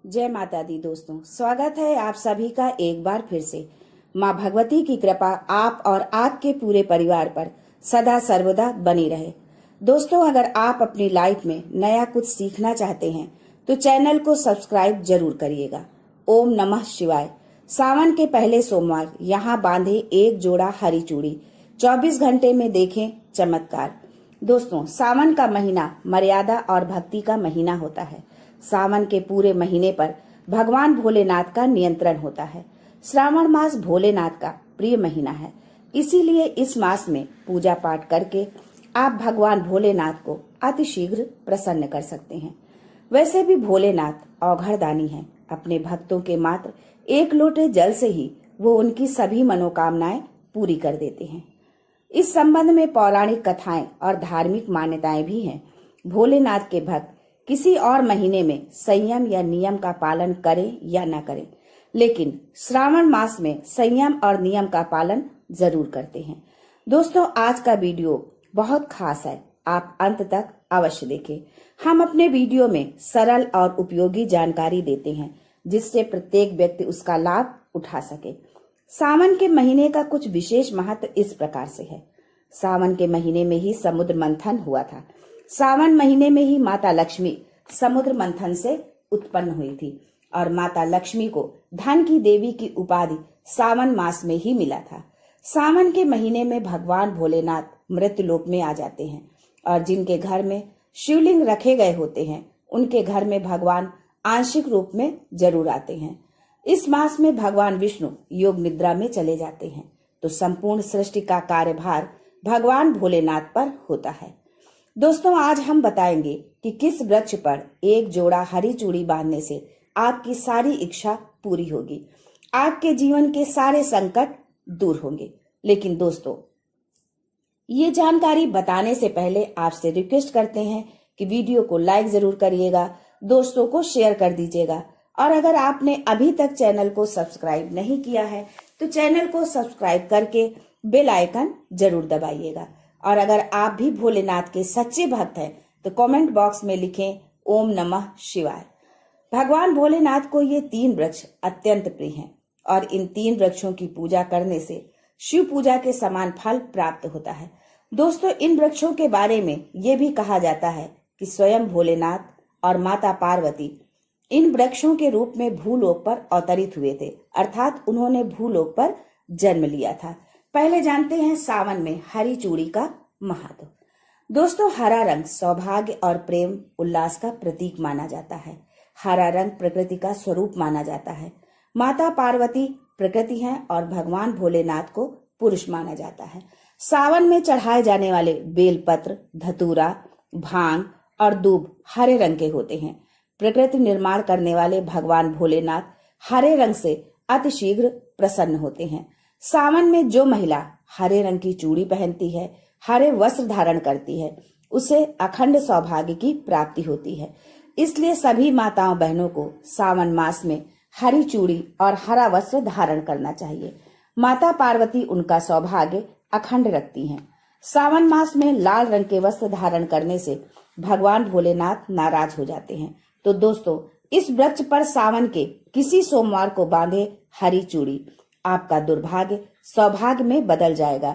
जय माता दी दोस्तों, स्वागत है आप सभी का एक बार फिर से। माँ भगवती की कृपा आप और आपके पूरे परिवार पर सदा सर्वदा बनी रहे। दोस्तों, अगर आप अपनी लाइफ में नया कुछ सीखना चाहते हैं तो चैनल को सब्सक्राइब जरूर करिएगा। ओम नमः शिवाय। सावन के पहले सोमवार यहाँ बांधे एक जोड़ा हरी चूड़ी, 24 घंटे में देखें चमत्कार। दोस्तों, सावन का महीना मर्यादा और भक्ति का महीना होता है। सावन के पूरे महीने पर भगवान भोलेनाथ का नियंत्रण होता है। श्रावण मास भोलेनाथ का प्रिय महीना है, इसीलिए इस मास में पूजा पाठ करके आप भगवान भोलेनाथ को अतिशीघ्र प्रसन्न कर सकते हैं। वैसे भी भोलेनाथ औघड़दानी हैं। अपने भक्तों के मात्र एक लोटे जल से ही वो उनकी सभी मनोकामनाएं पूरी कर देते हैं। इस संबंध में पौराणिक कथाएं और धार्मिक मान्यताएं भी हैं। भोलेनाथ के भक्त किसी और महीने में संयम या नियम का पालन करें या न करें, लेकिन श्रावण मास में संयम और नियम का पालन जरूर करते हैं। दोस्तों, आज का वीडियो बहुत खास है, आप अंत तक अवश्य देखें। हम अपने वीडियो में सरल और उपयोगी जानकारी देते हैं जिससे प्रत्येक व्यक्ति उसका लाभ उठा सके। सावन के महीने का कुछ विशेष महत्व इस प्रकार से है। सावन के महीने में ही समुद्र मंथन हुआ था। सावन महीने में ही माता लक्ष्मी समुद्र मंथन से उत्पन्न हुई थी और माता लक्ष्मी को धन की देवी की उपाधि सावन मास में ही मिला था। सावन के महीने में भगवान भोलेनाथ मृत्युलोक में आ जाते हैं और जिनके घर में शिवलिंग रखे गए होते हैं उनके घर में भगवान आंशिक रूप में जरूर आते हैं। इस मास में भगवान विष्णु योग निद्रा में चले जाते हैं तो संपूर्ण सृष्टि का कार्यभार भगवान भोलेनाथ पर होता है। दोस्तों, आज हम बताएंगे कि किस वृक्ष पर एक जोड़ा हरी चूड़ी बांधने से आपकी सारी इच्छा पूरी होगी, आपके जीवन के सारे संकट दूर होंगे। लेकिन दोस्तों, ये जानकारी बताने से पहले आपसे रिक्वेस्ट करते हैं कि वीडियो को लाइक जरूर करिएगा, दोस्तों को शेयर कर दीजिएगा और अगर आपने अभी तक चैनल को सब्सक्राइब नहीं किया है तो चैनल को सब्सक्राइब करके बेल आइकन जरूर दबाइएगा। और अगर आप भी भोलेनाथ के सच्चे भक्त हैं तो कमेंट बॉक्स में लिखें ओम नमः शिवाय। भगवान भोलेनाथ को ये 3 वृक्ष अत्यंत प्रिय हैं और इन 3 वृक्षों की पूजा करने से शिव पूजा के समान फल प्राप्त होता है। दोस्तों, इन वृक्षों के बारे में ये भी कहा जाता है कि स्वयं भोलेनाथ और माता पार्वती इन वृक्षों के रूप में भूलोक पर अवतरित हुए थे, अर्थात उन्होंने भूलोक पर जन्म लिया था। पहले जानते हैं सावन में हरी चूड़ी का महत्व। दोस्तों, हरा रंग सौभाग्य और प्रेम उल्लास का प्रतीक माना जाता है। हरा रंग प्रकृति का स्वरूप माना जाता है। माता पार्वती प्रकृति हैं और भगवान भोलेनाथ को पुरुष माना जाता है। सावन में चढ़ाए जाने वाले बेलपत्र, धतूरा, भांग और दूब हरे रंग के होते हैं। प्रकृति निर्माण करने वाले भगवान भोलेनाथ हरे रंग से अतिशीघ्र प्रसन्न होते हैं। सावन में जो महिला हरे रंग की चूड़ी पहनती है, हरे वस्त्र धारण करती है, उसे अखंड सौभाग्य की प्राप्ति होती है। इसलिए सभी माताओं बहनों को सावन मास में हरी चूड़ी और हरा वस्त्र धारण करना चाहिए। माता पार्वती उनका सौभाग्य अखंड रखती हैं। सावन मास में लाल रंग के वस्त्र धारण करने से भगवान भोलेनाथ नाराज हो जाते हैं। तो दोस्तों, इस वृक्ष पर सावन के किसी सोमवार को बांधे हरी चूड़ी, आपका दुर्भाग्य सौभाग्य में बदल जाएगा।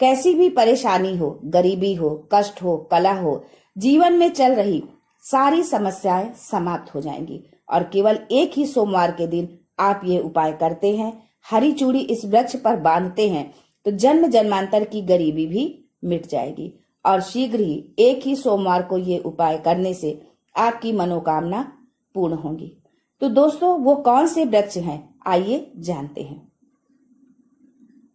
कैसी भी परेशानी हो, गरीबी हो, कष्ट हो, कलह हो, जीवन में चल रही सारी समस्याएं समाप्त हो जाएंगी। और केवल एक ही सोमवार के दिन आप ये उपाय करते हैं, हरी चूड़ी इस वृक्ष पर बांधते हैं तो जन्म जन्मांतर की गरीबी भी मिट जाएगी और शीघ्र ही एक ही सोमवार को ये उपाय करने से आपकी मनोकामना पूर्ण होगी। तो दोस्तों, वो कौन से वृक्ष हैं, आइए जानते हैं।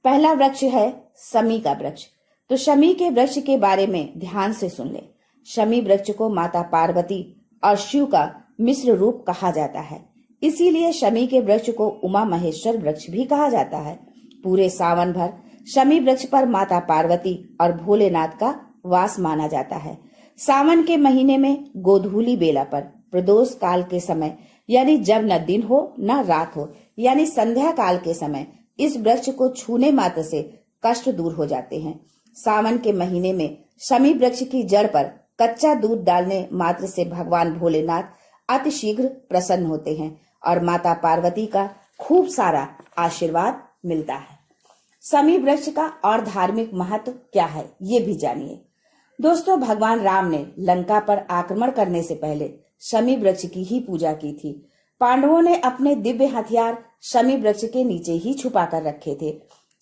पहला वृक्ष है शमी का वृक्ष। तो शमी के वृक्ष के बारे में ध्यान से सुन ले। शमी वृक्ष को माता पार्वती और शिव का मिश्र रूप कहा जाता है, इसीलिए शमी के वृक्ष को उमा महेश्वर वृक्ष भी कहा जाता है। पूरे सावन भर शमी वृक्ष पर माता पार्वती और भोलेनाथ का वास माना जाता है। सावन के महीने में गोधूली बेला पर प्रदोष काल के समय, यानी जब न दिन हो न रात हो, यानी संध्या काल के समय इस वृक्ष को छूने मात्र से कष्ट दूर हो जाते हैं। सावन के महीने में शमी वृक्ष की जड़ पर कच्चा दूध डालने मात्र से भगवान भोलेनाथ अतिशीघ्र प्रसन्न होते हैं और माता पार्वती का खूब सारा आशीर्वाद मिलता है। शमी वृक्ष का और धार्मिक महत्व क्या है, ये भी जानिए। दोस्तों, भगवान राम ने लंका पर आक्रमण करने से पहले शमी वृक्ष की ही पूजा की थी। पांडवों ने अपने दिव्य हथियार शमी वृक्ष के नीचे ही छुपा कर रखे थे।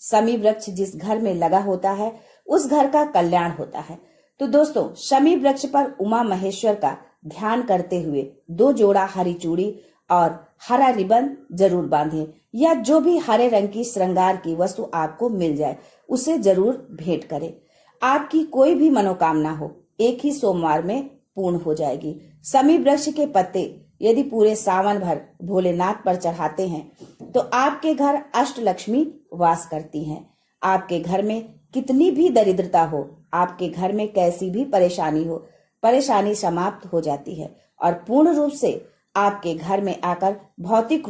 शमी वृक्ष जिस घर में लगा होता है उस घर का कल्याण होता है। तो दोस्तों, शमी वृक्ष पर उमा महेश्वर का ध्यान करते हुए 2 जोड़ा हरी चूड़ी और हरा रिबन जरूर बांधें, या जो भी हरे रंग की श्रृंगार की वस्तु आपको मिल जाए उसे जरूर भेंट करें। आपकी कोई भी मनोकामना हो एक ही सोमवार में पूर्ण हो जाएगी। शमी वृक्ष के पत्ते यदि पूरे सावन भर भोलेनाथ पर चढ़ाते हैं तो आपके घर अष्टलक्ष्मी वास करती हैं। आपके घर में कितनी भी दरिद्रता हो, आपके घर में कैसी भी परेशानी हो, परेशानी समाप्त हो जाती है और पूर्ण रूप से आपके घर में आकर भौतिक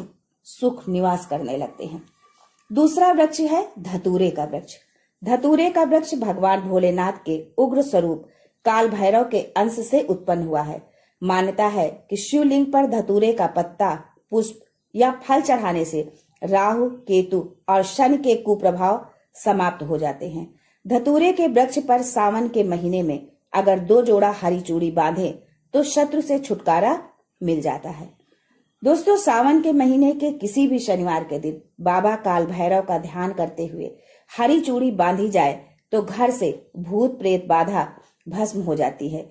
सुख निवास करने लगते हैं। दूसरा वृक्ष है धतूरे का वृक्ष। धतूरे का वृक्ष भगवान भोलेनाथ के उग्र स्वरूप काल भैरव के अंश से उत्पन्न हुआ है। मान्यता है कि शिवलिंग पर धतूरे का पत्ता, पुष्प या फल चढ़ाने से राहु, केतु और शनि के कुप्रभाव समाप्त हो जाते हैं। धतूरे के वृक्ष पर सावन के महीने में अगर 2 जोड़ा हरी चूड़ी बांधे तो शत्रु से छुटकारा मिल जाता है। दोस्तों, सावन के महीने के किसी भी शनिवार के दिन बाबा काल भैरव का ध्यान करते हुए हरी चूड़ी बांधी जाए तो घर से भूत प्रेत बाधा भस्म हो जाती है।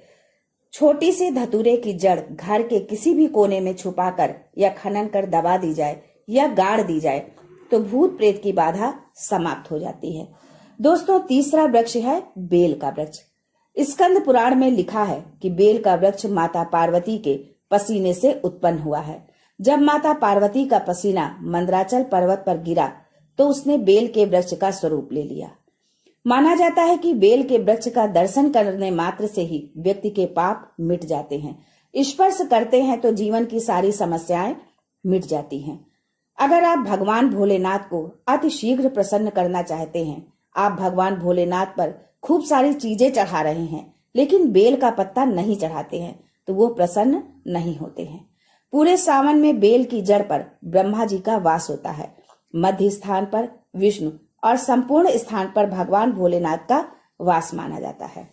छोटी सी धतूरे की जड़ घर के किसी भी कोने में छुपाकर या खनन कर दबा दी जाए या गाड़ दी जाए तो भूत प्रेत की बाधा समाप्त हो जाती है। दोस्तों, तीसरा वृक्ष है बेल का वृक्ष। स्कंद पुराण में लिखा है कि बेल का वृक्ष माता पार्वती के पसीने से उत्पन्न हुआ है। जब माता पार्वती का पसीना मंदराचल पर्वत पर गिरा तो उसने बेल के वृक्ष का स्वरूप ले लिया। माना जाता है कि बेल के वृक्ष का दर्शन करने मात्र से ही व्यक्ति के पाप मिट जाते हैं। स्पर्श करते हैं तो जीवन की सारी समस्याएं मिट जाती हैं। अगर आप भगवान भोलेनाथ को अति शीघ्र प्रसन्न करना चाहते हैं, आप भगवान भोलेनाथ पर खूब सारी चीजें चढ़ा रहे हैं लेकिन बेल का पत्ता नहीं चढ़ाते हैं, तो वो प्रसन्न नहीं होते हैं। पूरे सावन में बेल की जड़ पर ब्रह्मा जी का वास होता है, मध्य स्थान पर विष्णु और संपूर्ण स्थान पर भगवान भोलेनाथ का वास माना जाता है।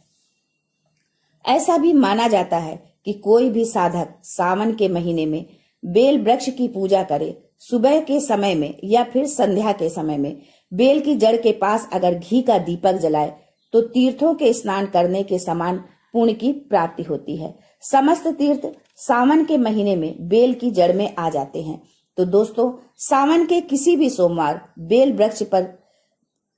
ऐसा भी माना जाता है कि कोई भी साधक सावन के महीने में बेल वृक्ष की पूजा करे, सुबह के समय में या फिर संध्या के समय में बेल की जड़ के पास अगर घी का दीपक जलाए तो तीर्थों के स्नान करने के समान पुण्य की प्राप्ति होती है। समस्त तीर्थ सावन के महीने में बेल की जड़ में आ जाते हैं। तो दोस्तों, सावन के किसी भी सोमवार बेल वृक्ष पर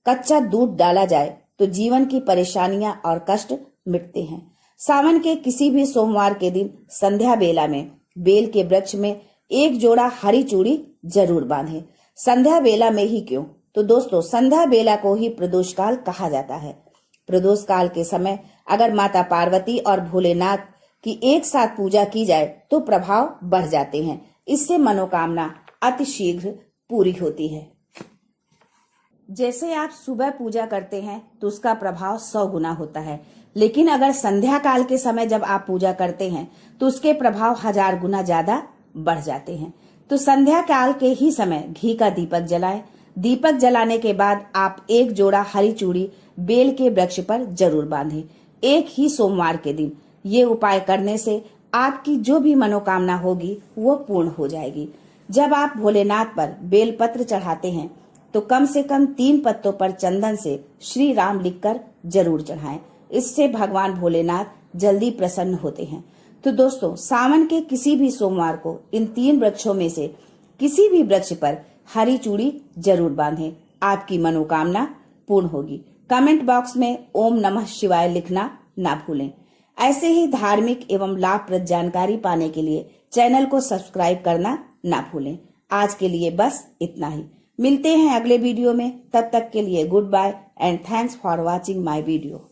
कच्चा दूध डाला जाए तो जीवन की परेशानियां और कष्ट मिटते हैं। सावन के किसी भी सोमवार के दिन संध्या बेला में बेल के वृक्ष में 1 जोड़ा हरी चूड़ी जरूर बांधें। संध्या बेला में ही क्यों? तो दोस्तों, संध्या बेला को ही प्रदोष काल कहा जाता है। प्रदोष काल के समय अगर माता पार्वती और भोलेनाथ की एक साथ पूजा की जाए तो प्रभाव बढ़ जाते हैं। इससे मनोकामना अति शीघ्र पूरी होती है। जैसे आप सुबह पूजा करते हैं तो उसका प्रभाव 100 गुना होता है, लेकिन अगर संध्या काल के समय जब आप पूजा करते हैं तो उसके प्रभाव 1000 गुना ज्यादा बढ़ जाते हैं। तो संध्या काल के ही समय घी का दीपक जलाएं। दीपक जलाने के बाद आप 1 जोड़ा हरी चूड़ी बेल के वृक्ष पर जरूर बांधें, एक ही सोमवार के दिन। ये उपाय करने से आपकी जो भी मनोकामना होगी वो पूर्ण हो जाएगी। जब आप भोलेनाथ पर बेल पत्र चढ़ाते हैं तो कम से कम 3 पत्तों पर चंदन से श्री राम लिखकर जरूर चढ़ाएं। इससे भगवान भोलेनाथ जल्दी प्रसन्न होते हैं। तो दोस्तों, सावन के किसी भी सोमवार को इन 3 वृक्षों में से किसी भी वृक्ष पर हरी चूड़ी जरूर बांधें, आपकी मनोकामना पूर्ण होगी। कमेंट बॉक्स में ओम नमः शिवाय लिखना ना भूलें। ऐसे ही धार्मिक एवं लाभप्रद जानकारी पाने के लिए चैनल को सब्सक्राइब करना ना भूलें। आज के लिए बस इतना ही। मिलते हैं अगले वीडियो में। तब तक के लिए goodbye and thanks for watching my video.